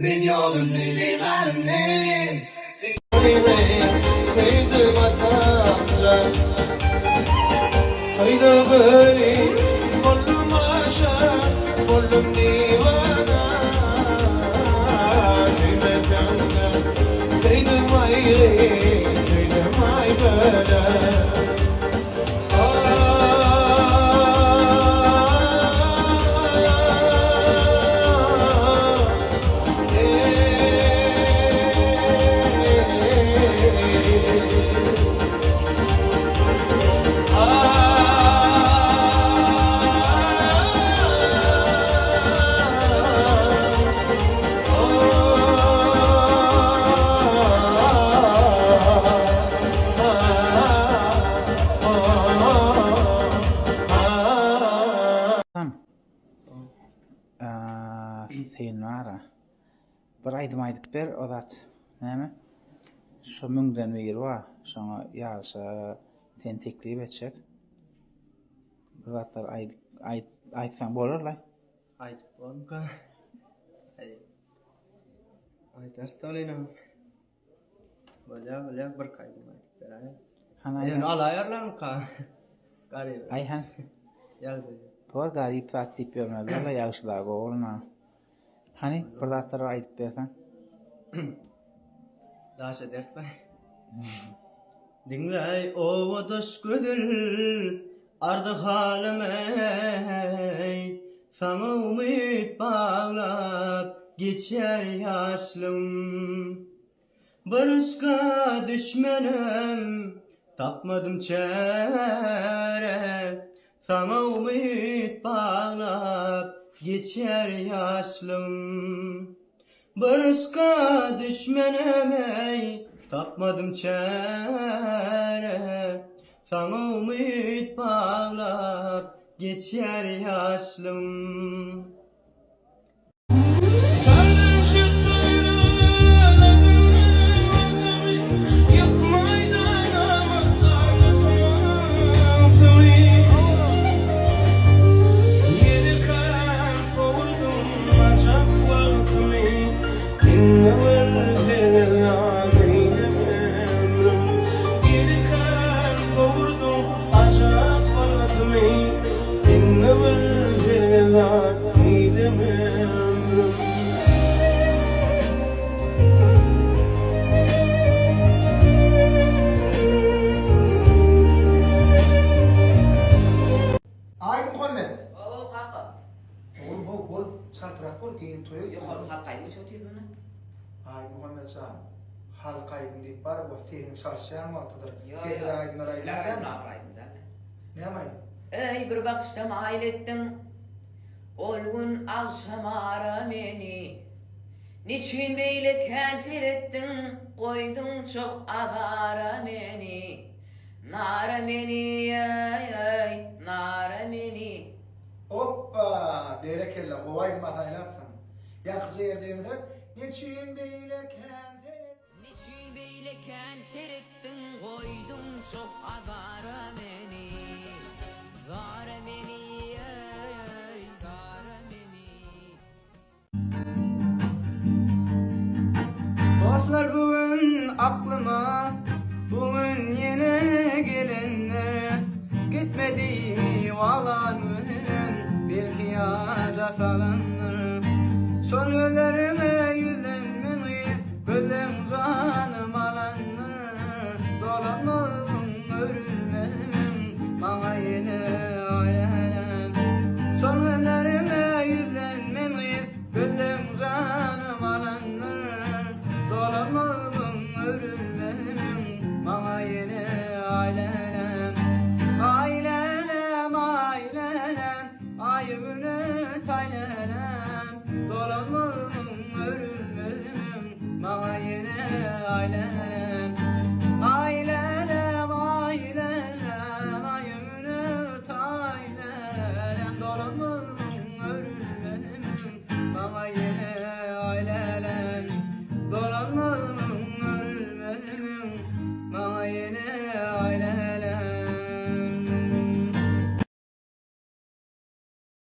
Ben yolunu bilendim. Sevdim atamca Hayda beni Kollum aşağı Kollum divana Sevdim ayrı Sevdim ay böyle Sen var bir aydım aydıp ber o zat näme şu müňden beri wa şoňa ýaşa tentekli etjek bir zatlar aýtsaň bolarlar Aytıp bolka. Aytarstalina. Bolya bir kaydım aytıp beraýar. hana Alayarlar ka. Garip. ayhan Ýagdy. por garip zat diýip bermezler ýagşylar golna hani bir zatlar aýdyp bersen Daşa dertme. Dinley o doş gödül ardı halim ey. Sana umut bağlap geçer yaşlım. Barışka düşmenim tapmadım çare. Sana umut bağlap geçer yaşlım. Barışka düşmenim ey tapmadım çare. Sana umut bağlap geçer yaşlım. Ay Muhammed. Oo kaka. Oğlum bol sartırak bol giyin toyu. Yok oğlum halkayı mı söylüyorsun lan? Ay Muhammed sen halkaydın deyip var bu tehin sarşayan mı altıda? Yok Getire aydın araydın. Ne yaparaydın zaten? Ne yapaydın? Ey bir bakışta mail ettin. Olgun akşama ara beni. Niçin böyle kenfir ettin? Koydun çok azara beni. Nara beni ay nara beni. Hoppa! Berekella. Kovaydım hatayla yapsam. Ya kızı yerde yöneder. Geçin beyle kendine. Niçin böyle kenfir ettin? Koydun çok azara beni. Zara beni ay zara beni. Dostlar bugün aklıma bugün yine gelenler gitmedi valanın bir kıyada salanlar son gözlerime yüzümün gözüm uzanır